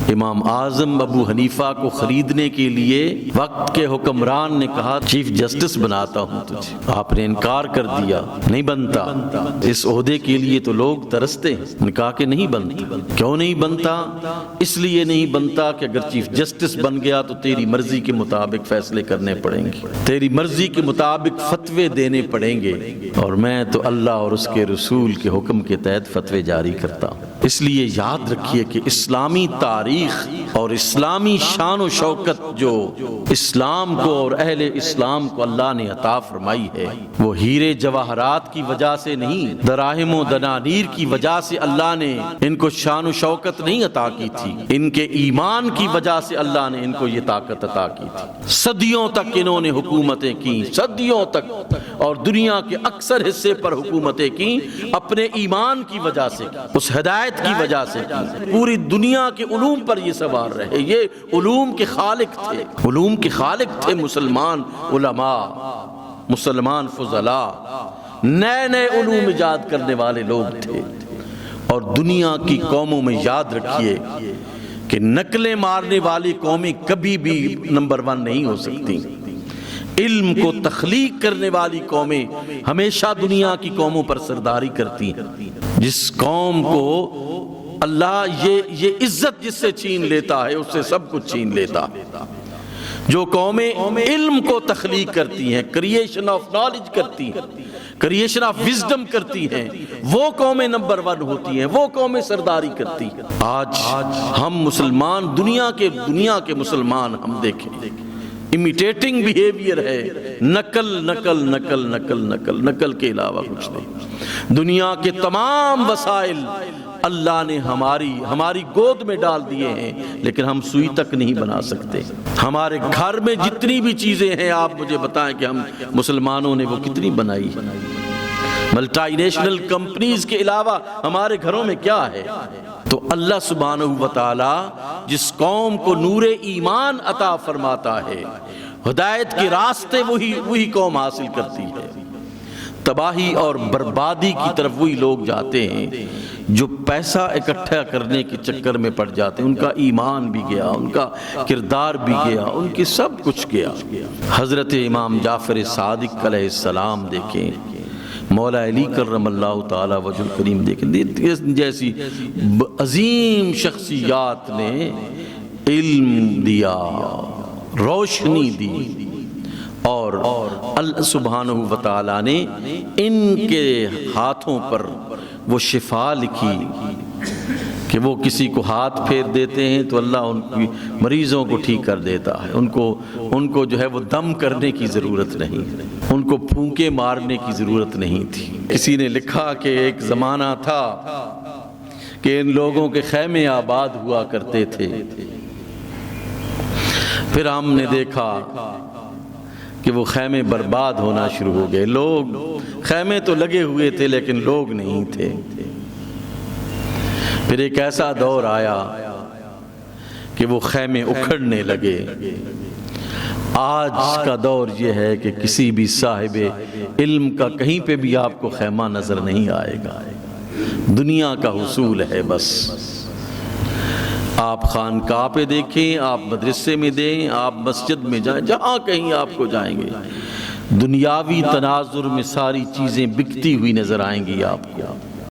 امام اعظم ابو حنیفہ کو خریدنے کے لیے وقت کے حکمران نے کہا چیف جسٹس بناتا ہوں تجھے، آپ نے انکار کر دیا، نہیں بنتا، اس عہدے کے لیے تو لوگ ترستے ہیں۔ نے کہا کہ نہیں بنتا۔ کیوں نہیں بنتا؟ اس لیے نہیں بنتا کہ اگر چیف جسٹس بن گیا تو تیری مرضی کے مطابق فیصلے کرنے پڑیں گے، تیری مرضی کے مطابق فتوے دینے پڑیں گے، اور میں تو اللہ اور اس کے رسول کے حکم کے تحت فتوے جاری کرتا ہوں۔ اس لیے یاد رکھیے کہ اسلامی تاریخ اور اسلامی شان و شوکت جو اسلام کو اور اہل اسلام کو اللہ نے عطا فرمائی ہے، وہ ہیرے جواہرات کی وجہ سے نہیں، دراہم و دنانیر کی وجہ سے اللہ نے ان کو شان و شوکت نہیں عطا کی تھی، ان کے ایمان کی وجہ سے اللہ نے ان کو یہ طاقت عطا کی تھی۔ صدیوں تک انہوں نے حکومتیں کی، صدیوں تک، اور دنیا کے اکثر حصے پر حکومتیں کی اپنے ایمان کی وجہ سے، اس ہدایت کی وجہ سے کی۔ پوری دنیا کے علوم پر یہ سوار رہے، یہ علوم کے خالق تھے، علوم کے خالق تھے مسلمان علماء، مسلمان فضلاء، نئے نئے علوم ایجاد کرنے والے لوگ تھے۔ اور دنیا کی قوموں میں یاد رکھیے کہ نقلیں مارنے والی قومیں کبھی بھی نمبر 1 نہیں ہو سکتی۔ علم کو تخلیق کرنے والی قومیں ہمیشہ دنیا کی قوموں پر سرداری کرتی ہیں۔ جس قوم کو اللہ یہ عزت جس سے چھین لیتا ہے اس سے سب کچھ چھین لیتا ہے۔ جو قومیں علم کو تخلیق کرتی ہیں، کریشن آف نالج کرتی ہیں، کریشن آف وزڈم کرتی ہیں، وہ قومیں نمبر 1 ہوتی ہیں، وہ قومیں سرداری کرتی ہیں۔ آج ہم مسلمان دنیا کے مسلمان ہم دیکھیں، امیٹیٹنگ بیہیویئر ہے، نقل نقل نقل نقل نقل نقل کے علاوہ کچھ نہیں۔ دنیا کے تمام وسائل اللہ نے ہماری گود میں ڈال دیے ہیں، لیکن ہم سوئی تک نہیں بنا سکتے۔ ہمارے گھر میں جتنی بھی چیزیں ہیں، آپ مجھے بتائیں کہ ہم مسلمانوں نے وہ کتنی بنائی؟ ملٹی نیشنل کمپنیز کے علاوہ ہمارے گھروں میں کیا ہے؟ تو اللہ سبحانہ و تعالی جس قوم کو نور ایمان عطا فرماتا ہے، ہدایت کے راستے وہی قوم حاصل کرتی ہے۔ تباہی اور بربادی کی طرف وہی لوگ جاتے ہیں جو پیسہ اکٹھا کرنے کے چکر میں پڑ جاتے ہیں۔ ان کا ایمان بھی گیا، ان کا کردار بھی گیا، ان کی سب کچھ گیا۔ حضرت امام جعفر صادق علیہ السلام دیکھیں، مولا علی کرم اللہ تعالی وجہ الکریم دیکھیں، جیسی عظیم شخصیات نے علم دیا، روشنی دی، اور اللہ سبحانہ و تعالی نے ان کے ہاتھوں پر وہ شفا لکھی کہ وہ کسی کو ہاتھ پھیر دیتے ہیں تو اللہ ان کی مریضوں کو ٹھیک کر دیتا ہے۔ ان کو جو ہے وہ دم کرنے کی ضرورت نہیں، ان کو پھونکے مارنے کی ضرورت نہیں تھی۔ کسی نے لکھا کہ ایک زمانہ تھا کہ ان لوگوں کے خیمے آباد ہوا کرتے تھے، پھر ہم نے دیکھا کہ وہ خیمے برباد ہونا شروع ہو گئے۔ لوگ خیمے تو لگے ہوئے تھے لیکن لوگ نہیں تھے۔ پھر ایک ایسا دور آیا کہ وہ خیمے اکھڑنے لگے۔ آج کا دور یہ ہے کہ کسی بھی صاحب علم کا کہیں پہ بھی آپ کو خیمہ نظر نہیں آئے گا، دنیا کا حصول ہے بس۔ آپ خانقاہ پہ دیکھیں، آپ مدرسے میں دیں، آپ مسجد میں جائیں، جہاں کہیں آپ کو جائیں گے، دنیاوی تناظر میں ساری چیزیں بکتی ہوئی نظر آئیں گی آپ کو۔